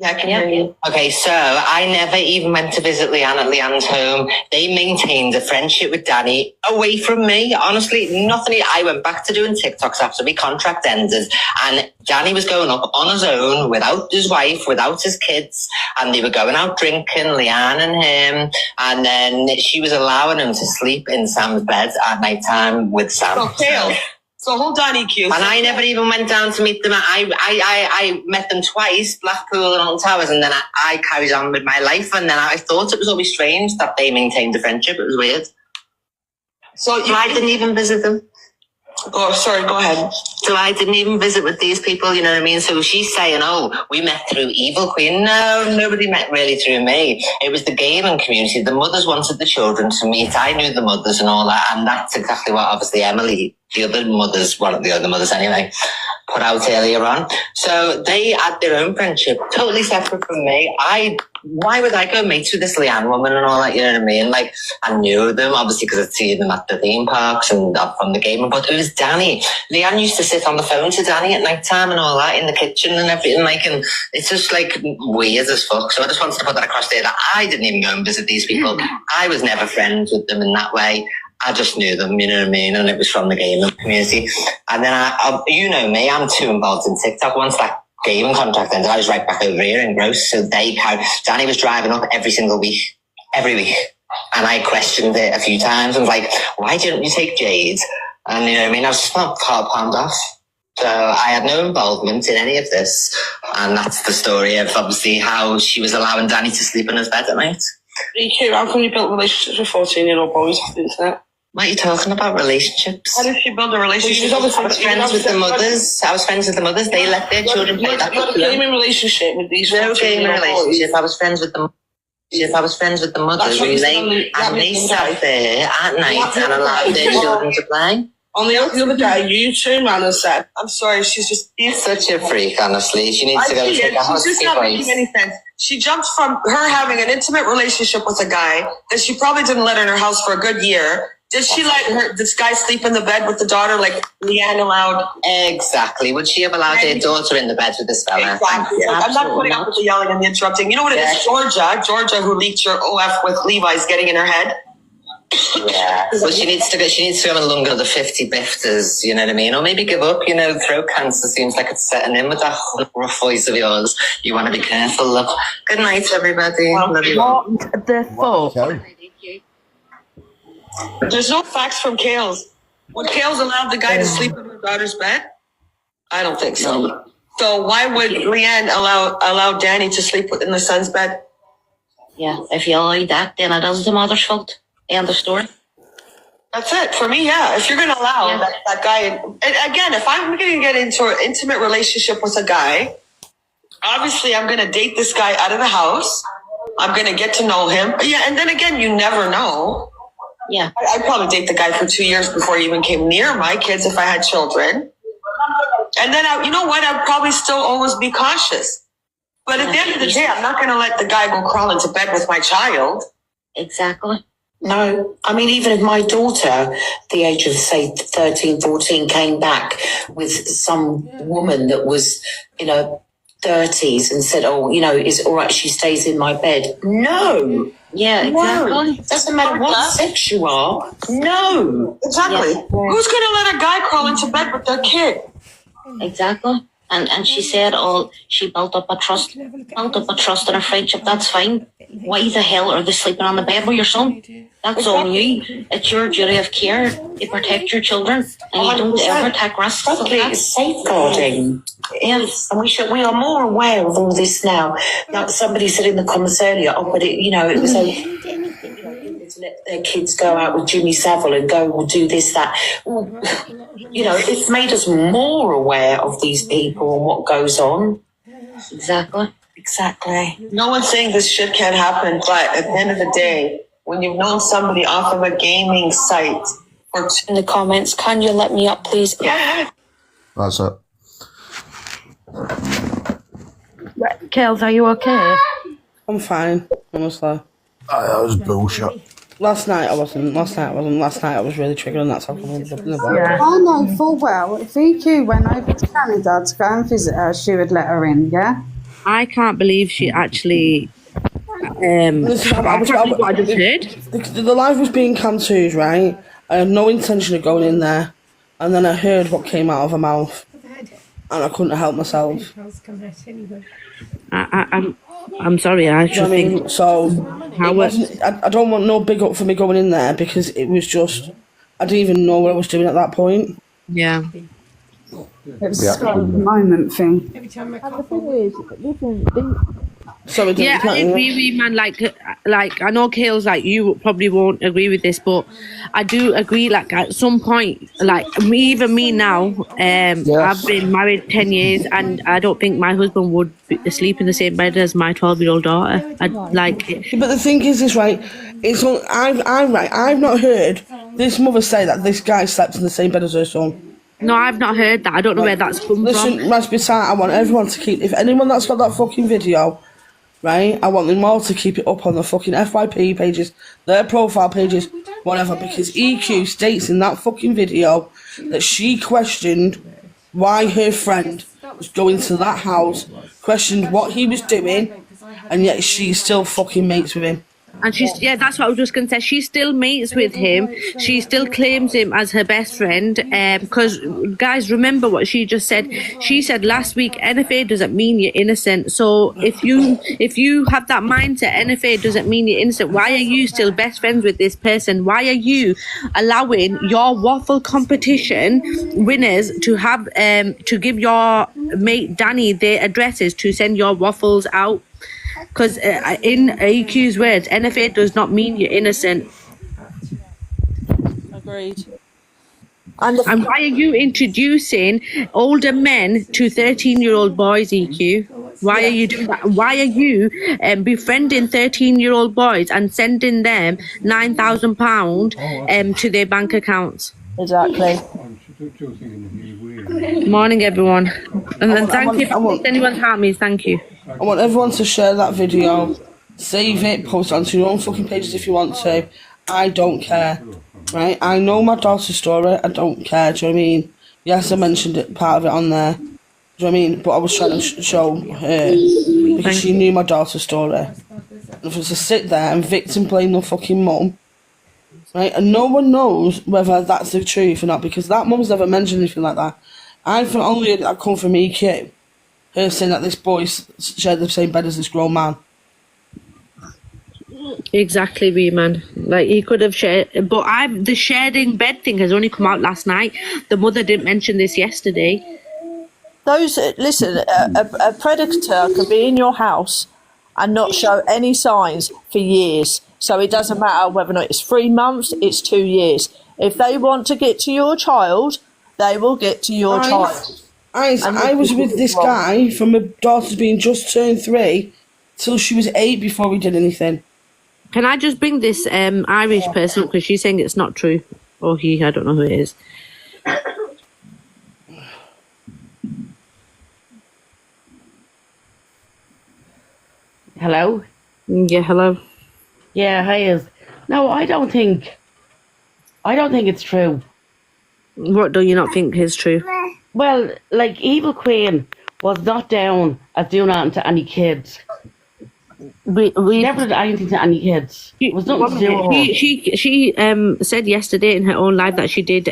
Yeah, I can hear you. Okay, so I never even went to visit Leanne at Leanne's home. They maintained a friendship with Danny away from me. Honestly, nothing. I went back to doing TikToks after my contract ended, and Danny was going up on his own without his wife, without his kids, and they were going out drinking, Leanne and him, and then she was allowing him to sleep in Sam's bed at night time with Sam. So hold on, EQ. And I never even went down to meet them. I met them twice, Blackpool and Alton Towers, and then I carried on with my life. And then I thought it was always strange that they maintained a friendship. It was weird. So I didn't even visit them. Oh, sorry, go ahead. So I didn't even visit with these people, you know what I mean? So she's saying, oh, we met through Evil Queen. No, nobody met really through me. It was the gaming community. The mothers wanted the children to meet. I knew the mothers and all that. And that's exactly what obviously Emily, the other mothers, one of the other mothers anyway, put out earlier on. So they had their own friendship, totally separate from me. Why would I go mates with this Leanne woman and all that, you know what I mean? Like, I knew them, obviously, because I'd seen them at the theme parks and from the game, but it was Danny. Leanne used to sit on the phone to Danny at night time and all that in the kitchen and everything, like, and it's just, like, weird as fuck. So I just wanted to put that across there that I didn't even go and visit these people. I was never friends with them in that way. I just knew them, you know what I mean? And it was from the gaming community. And then you know me, I'm too involved in TikTok. Once that gaming contract ended, I was right back over here in Gross. So Danny was driving up every single week, every week. And I questioned it a few times and was like, why didn't you take Jade? And you know what I mean? I was just not palmed off. So I had no involvement in any of this. And that's the story of obviously how she was allowing Danny to sleep in his bed at night. EQ, how come you built relationships with 14-year-old boys off the internet? What are you talking about? Relationships? How did she build a relationship? I was friends with the mothers. They let their children play that. You had a gaming relationship with these. No gaming relationship. I was friends with them. I was friends with the mothers, and they sat there at night and allowed their children to play. On the other day, you turned around and said, I'm sorry, she's such a freak, honestly. She needs to go take a husky She's just not making any sense. She jumped from her having an intimate relationship with a guy that she probably didn't let in her house for a good year. Did she let this guy sleep in the bed with the daughter like Leanne allowed? Exactly. Would she have allowed their daughter in the bed with this fella? Exactly. I'm not putting up with the yelling and the interrupting. You know what it is? Georgia, who leaked your OF with Levi's getting in her head. Yeah. Well, she needs to go and longer the 50 bifters, you know what I mean? Or maybe give up, you know, throat cancer seems like it's setting in with that rough voice of yours. You want to be careful, love. Good night, everybody. Love you all. What the fuck? There's no facts from Kales. Would Kales allow the guy to sleep in her daughter's bed? I don't think so. So why would Leanne allow Danny to sleep in the son's bed? Yeah, if you allow that, then it is the mother's fault. End of story. That's it. For me, yeah. If you're going to allow that guy... And again, if I'm going to get into an intimate relationship with a guy, obviously I'm going to date this guy out of the house. I'm going to get to know him. Yeah, and then again, you never know. Yeah. I'd probably date the guy for 2 years before he even came near my kids if I had children. And then, you know what? I'd probably still always be cautious. But at the end of the day, I'm not going to let the guy go crawl into bed with my child. Exactly. No, I mean, even if my daughter, at the age of, say, 13, 14, came back with some woman that was, 30s and said, oh, is it all right she stays in my bed? No. Yeah, exactly. No. Doesn't matter what sex you are. No. Exactly. Yeah. Who's going to let a guy crawl into bed with their kid? Exactly. And she said, she built up a trust and a friendship. That's fine. Why the hell are they sleeping on the bed with your son? That's on you. It's your duty of care to protect your children, and you don't ever take risks. It's safeguarding. Yes, and we are more aware of all this now. Like somebody said in the comments earlier, but it was to let their kids go out with Jimmy Savile and go, we'll do this, that. Well, it's made us more aware of these people and what goes on. Exactly. No one's saying this shit can't happen, but at the end of the day, when you've known somebody off of a gaming site or in the comments, can you let me up, please? Yeah. That's it. Kales, are you okay? I'm fine, honestly. That was bullshit. Last night I wasn't. Last night I was really triggered, and that's how I ended up in the bed. Yeah. I know full well if EQ went over to Canada to go and visit her, she would let her in, yeah? I can't believe she actually. Listen, I can't believe what I just heard. The live was being cancelled, right? I had no intention of going in there, and then I heard what came out of her mouth, and I couldn't help myself. I'm sorry. I just think so. It wasn't, I don't want no big up for me going in there because it was just I didn't even know what I was doing at that point. Yeah. It was a spur of the moment thing. And the thing is, listen, Sorry, yeah, I agree with you, man. Like I know Kale's like you probably won't agree with this, but I do agree. Like at some point, like even me now, I've been married 10 years, and I don't think my husband would sleep in the same bed as my 12-year-old daughter. I'd like it. But the thing is, this right? It's on. I've not heard this mother say that this guy slept in the same bed as her son. No, I've not heard that. I don't know where that's come from. Listen, I want everyone to keep. If anyone that's got that fucking video. Right, I want them all to keep it up on the fucking FYP pages, their profile pages, whatever, because EQ states in that fucking video that she questioned why her friend was going to that house, questioned what he was doing, and yet she's still fucking mates with him. And that's what I was just going to say. She still mates with him. She still claims him as her best friend. Because, guys, remember what she just said. She said last week, NFA doesn't mean you're innocent. So if you have that mindset, NFA doesn't mean you're innocent. Why are you still best friends with this person? Why are you allowing your waffle competition winners to have to give your mate Danny their addresses to send your waffles out? Because in AQ's words, NFA does not mean you're innocent. Agreed. And why are you introducing older men to 13-year-old boys, EQ? Why are you doing that? Why are you befriending 13-year-old boys and sending them £9,000 to their bank accounts? Exactly. Morning, everyone. And then thank you. If anyone's harmed me, thank you. I want everyone to share that video, save it, post it onto your own fucking pages if you want to. I don't care, right? I know my daughter's story. I don't care. Do you know what I mean? Yes, I mentioned it, part of it on there. Do you know what I mean? But I was trying to show her because she knew my daughter's story. And for her to sit there and victim blame the fucking mum, right? And no one knows whether that's the truth or not because that mum's never mentioned anything like that. I think only that come from EQ. Her saying that this boy shared the same bed as this grown man. Exactly, wee man. Like he could have shared, but the sharing bed thing has only come out last night. The mother didn't mention this yesterday. Listen, a predator can be in your house and not show any signs for years. So it doesn't matter whether or not it's 3 months, it's 2 years. If they want to get to your child, they will get to your child. I was with this guy from my daughter's being just turned 3 till she was 8 before we did anything. Can I just bring this Irish person up because she's saying it's not true, or he? I don't know who it is. Hello? Yeah, hello. Yeah, hi. No, I don't think it's true. What do you not think is true? Well, like Evil Queen was not down as doing anything to any kids. We never did anything to any kids. It was nothing to do with her. She said yesterday in her own life that she did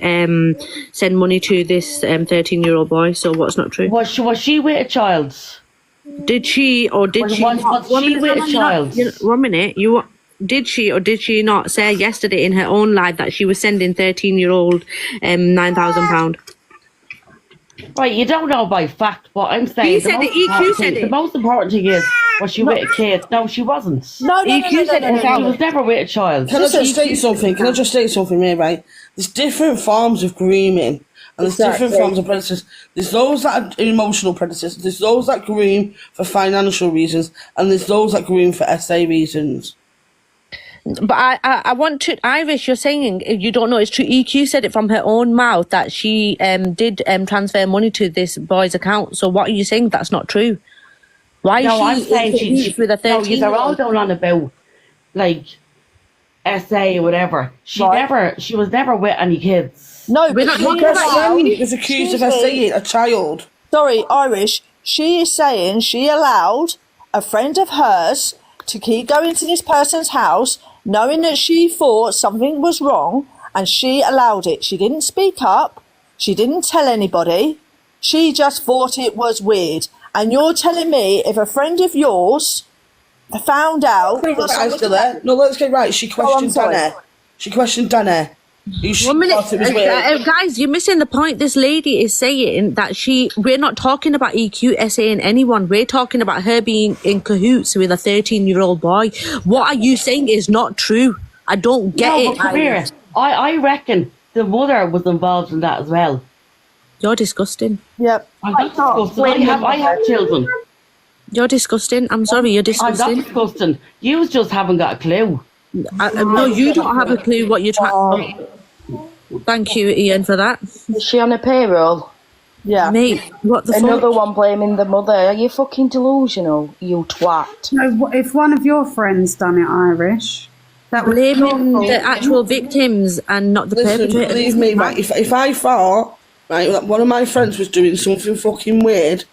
send money to this 13-year-old boy. So what's not true? Was she with a child? Did she or did she? Was she with a child? 1 minute. Did she or did she not say yesterday in her own life that she was sending 13-year-old £9,000? Right, you don't know by fact what I'm saying. He said it. EQ said it. The most important thing is, was she with a kid? No, she wasn't. No, EQ said it. She was never with a child. Can I just state something? Can I just state something here, right? There's different forms of grooming. And there's different forms of predators. There's those that are emotional predators. There's those that groom for financial reasons. And there's those that groom for SA reasons. But I want to, Irish, you're saying you don't know it's true. EQ said it from her own mouth that she did transfer money to this boy's account. So what are you saying that's not true? Why is I'm saying she with a 13? They're all going on about, like, SA or whatever. She was never with any kids. No, but he was accused of SAing a child. Sorry, Irish. she is saying she allowed a friend of hers to keep going to this person's house, knowing that she thought something was wrong, and she allowed it. She didn't speak up. She didn't tell anybody. She just thought it was weird. And you're telling me if a friend of yours found out... I'm still there. No, let's get right. She questioned Dana. She questioned Dana. 1 minute, guys, you're missing the point. This lady is saying that we're not talking about EQ saying anyone. We're talking about her being in cahoots with a 13-year-old boy. What are you saying is not true? I don't get it. But come here. I reckon the mother was involved in that as well. You're disgusting. Yep. I'm not disgusting. I have children. You're disgusting. I'm sorry, you're disgusting. I'm not disgusting. You just haven't got a clue. No, you don't have a clue what you're trying. Thank you, Ian, for that. Is she on a payroll? Yeah. Mate, what the Another fuck? one blaming the mother. Are you fucking delusional, you twat? No, if one of your friends done it, Irish, that would Blaming the actual victims and not the perpetrators. Believe me, right, if I thought, right, that one of my friends was doing something fucking weird,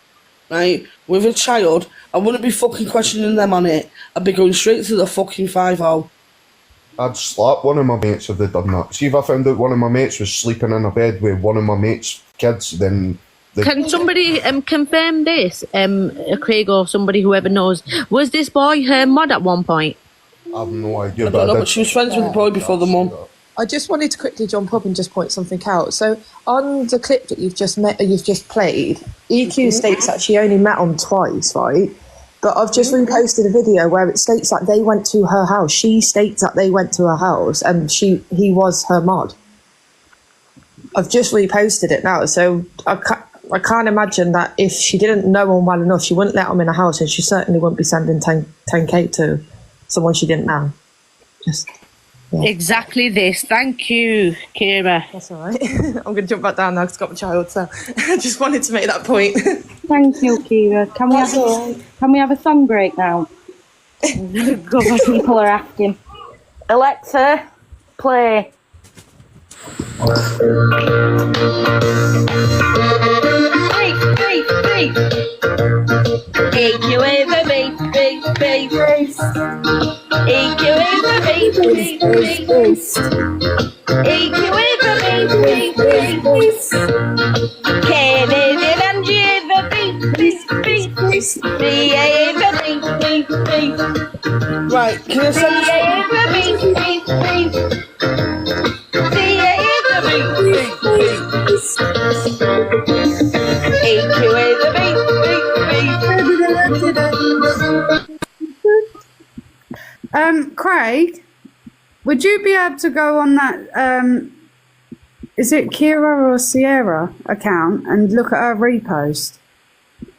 right, with a child, I wouldn't be fucking questioning them on it. I'd be going straight to the fucking 5-0. I'd slap one of my mates if they'd done that. See, if I found out one of my mates was sleeping in a bed with one of my mates' kids, then... Can somebody confirm this, Craig or somebody, whoever knows? Was this boy her mod at one point? I have no idea. I don't know, but she was friends with the boy before the mum. I just wanted to quickly jump up and just point something out. So on the clip that you've just played, EQ states that she only met him twice, right? But I've just reposted a video where it states that they went to her house. She states that they went to her house and he was her mod. I've just reposted it now, so I can't imagine that if she didn't know him well enough, she wouldn't let him in a house, and she certainly wouldn't be sending 10k to someone she didn't know. Exactly this. Thank you, Kira. That's all right. I'm going to jump back down now because I've got my child, so I just wanted to make that point. Thank you, Kira. Can we have a song break now? People are asking. Alexa, play. Beef. EQ is a beef. EQ is a beef. EQ is a beef. Kennedy and G is a beef. BA is a beef. Right, can I say BA is a beef. CA is a beef. EQ is a beef. Craig, would you be able to go on that, is it Kira or Sierra account and look at her repost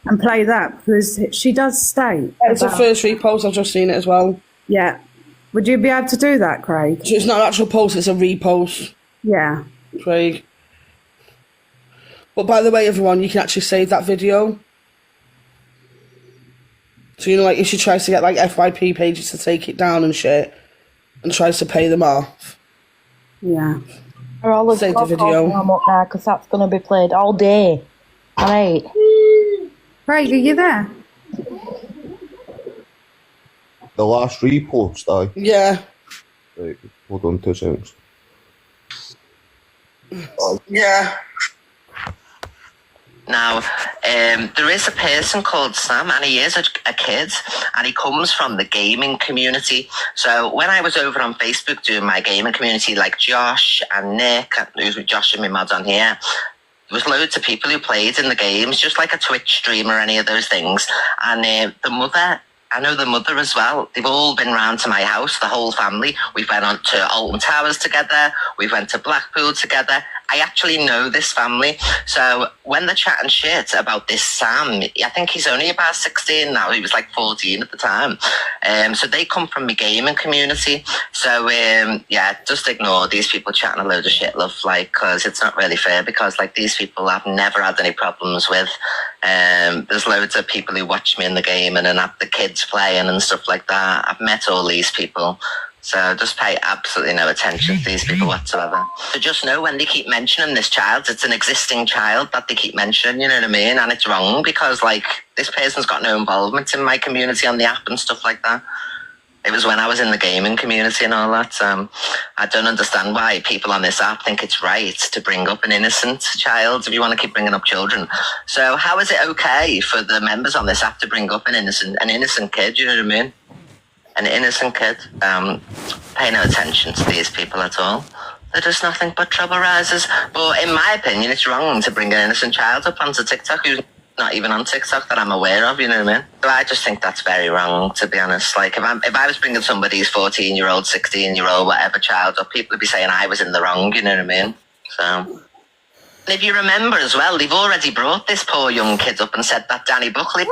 and play that? Because she does state. It's the first repost, I've just seen it as well. Yeah. Would you be able to do that, Craig? So it's not an actual post, it's a repost. Yeah. Craig. But by the way, everyone, you can actually save that video. So, you know, like, if she tries to get, like, FYP pages to take it down and shit, and tries to pay them off. Yeah. Are all the save the video. I'm up now, because that's going to be played all day. Alright. Craig, are you there? The last repost, aye. Yeah. Right, hold on 2 seconds. Yeah. Now, there is a person called Sam, and he is a kid, and he comes from the gaming community. So when I was over on Facebook doing my gaming community, like Josh and Nick, who's with Josh and my mod on here, there was loads of people who played in the games, just like a Twitch stream or any of those things. And the mother, I know the mother as well. They've all been round to my house, the whole family. We've went on to Alton Towers together. We've went to Blackpool together. I actually know this family. So when they're chatting shit about this Sam, I think he's only about 16 now. He was like 14 at the time. So they come from the gaming community. So yeah, just ignore these people chatting a load of shit, love, like, because it's not really fair, because like these people I've never had any problems with. There's loads of people who watch me in the game and then have the kids playing and stuff like that. I've met all these people. So just pay absolutely no attention to these people whatsoever. So just know when they keep mentioning this child, it's an existing child that they keep mentioning, you know what I mean? And it's wrong because, like, this person's got no involvement in my community on the app and stuff like that. It was when I was in the gaming community and all that. I don't understand why people on this app think it's right to bring up an innocent child if you want to keep bringing up children. So how is it okay for the members on this app to bring up an innocent kid, you know what I mean? An innocent kid. Pay no attention to these people at all. They're just nothing but trouble risers. But in my opinion, it's wrong to bring an innocent child up onto TikTok who's not even on TikTok that I'm aware of, you know what I mean? So I just think that's very wrong, to be honest. Like, if I was bringing somebody's 14-year-old, 16-year-old, whatever child up, people would be saying I was in the wrong, you know what I mean? So... If you remember as well, they've already brought this poor young kid up and said that Danny Buckley.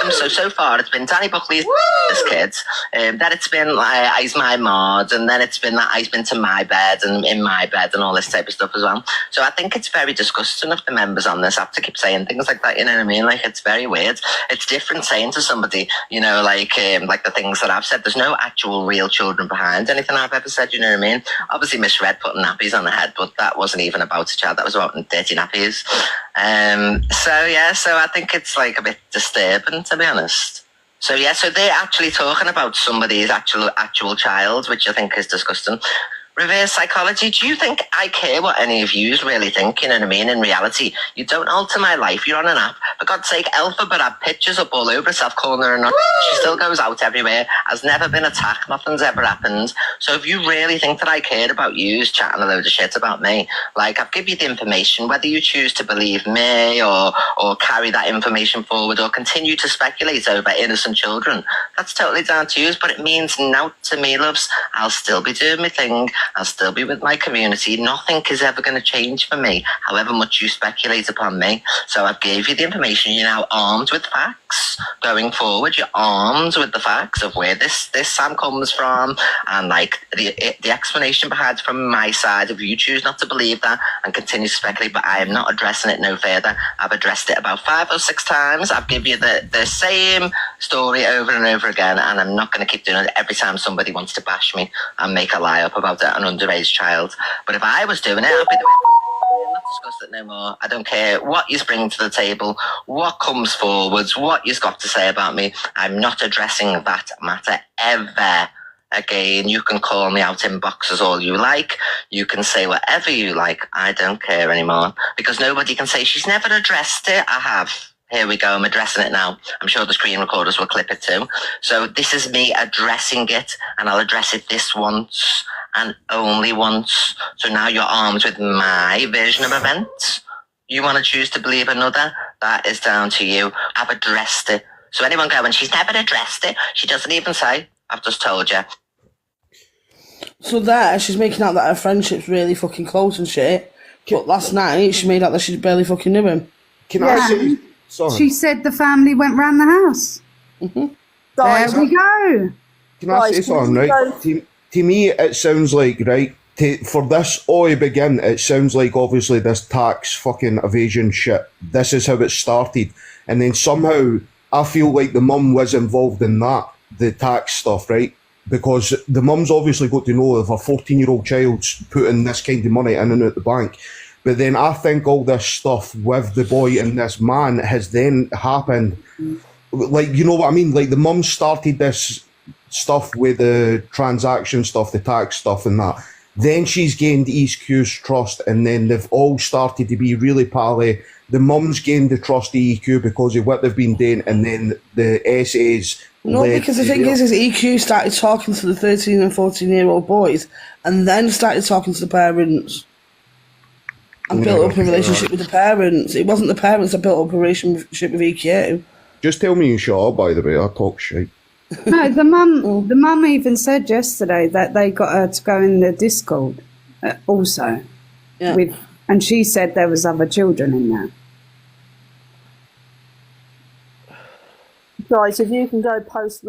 So far it's been Danny Buckley's this kid. Then it's been like he's my mod, and then it's been that he's been to my bed and in my bed and all this type of stuff as well. So I think it's very disgusting of the members on this app to keep saying things like that. You know what I mean? Like, it's very weird. It's different saying to somebody, you know, like the things that I've said. There's no actual real children behind anything I've ever said. You know what I mean? Obviously, misread putting nappies on the head, but that wasn't even about a child. That was about dirty nappies. So I think it's like a bit disturbing, to be honest. So they're actually talking about somebody's actual child, which I think is disgusting. Reverse psychology. Do you think I care what any of you really think? You know what I mean? In reality, you don't alter my life. You're on an app. For God's sake, Alphabet had pictures up all over herself, calling her a nut. She still goes out everywhere. Has never been attacked. Nothing's ever happened. So if you really think that I cared about you chatting a load of shit about me, like, I've given you the information, whether you choose to believe me or carry that information forward or continue to speculate over innocent children, that's totally down to you. But it means nought to me, loves. I'll still be doing my thing. I'll still be with my community. Nothing is ever going to change for me, however much you speculate upon me. So I've gave you the information. You're now armed with facts going forward. You're armed with the facts of where this Sam comes from and, like, the explanation behind from my side. If you choose not to believe that and continue to speculate, but I am not addressing it no further. I've addressed it about 5 or 6 times. I've given you the same story over and over again, and I'm not going to keep doing it every time somebody wants to bash me and make a lie up about an underage child. But if I was doing it, I'd be doing it. I'm not discuss it no more. I don't care what you bring to the table, what comes forwards, what you've got to say about me. I'm not addressing that matter ever again. You can call me out in boxes all you like. You can say whatever you like. I don't care anymore, because nobody can say she's never addressed it. I have. Here we go, I'm addressing it now. I'm sure the screen recorders will clip it too. So this is me addressing it, and I'll address it this once and only once. So now you're armed with my version of events. You want to choose to believe another? That is down to you. I've addressed it. So anyone going, she's never addressed it, she doesn't even say, I've just told you. So there, she's making out that her friendship's really fucking close and shit. But last night, she made out that she barely fucking knew him. Can I say... Sorry. She said the family went round the house. Mm-hmm. There we go. Can I say something, right? To me, it sounds like, right, for this all to begin, it sounds like obviously this tax fucking evasion shit. This is how it started. And then somehow, I feel like the mum was involved in that, the tax stuff, right? Because the mum's obviously got to know if a 14-year-old child's putting this kind of money in and out the bank. But then I think all this stuff with the boy and this man has then happened. Like, you know what I mean? Like, the mum started this stuff with the transaction stuff, the tax stuff and that. Then she's gained EQ's trust, and then they've all started to be really pally. The mum's gained the trust of EQ because of what they've been doing, and then the SAs... No, because the thing is EQ started talking to the 13 and 14-year-old boys and then started talking to the parents. And built up a relationship with the parents. It wasn't the parents that built up a relationship with EQ. Just tell me you shut up, by the way. I talk shit. No, the mum even said yesterday that they got her to go in the Discord also. Yeah. And she said there was other children in there. Guys, if you can go repost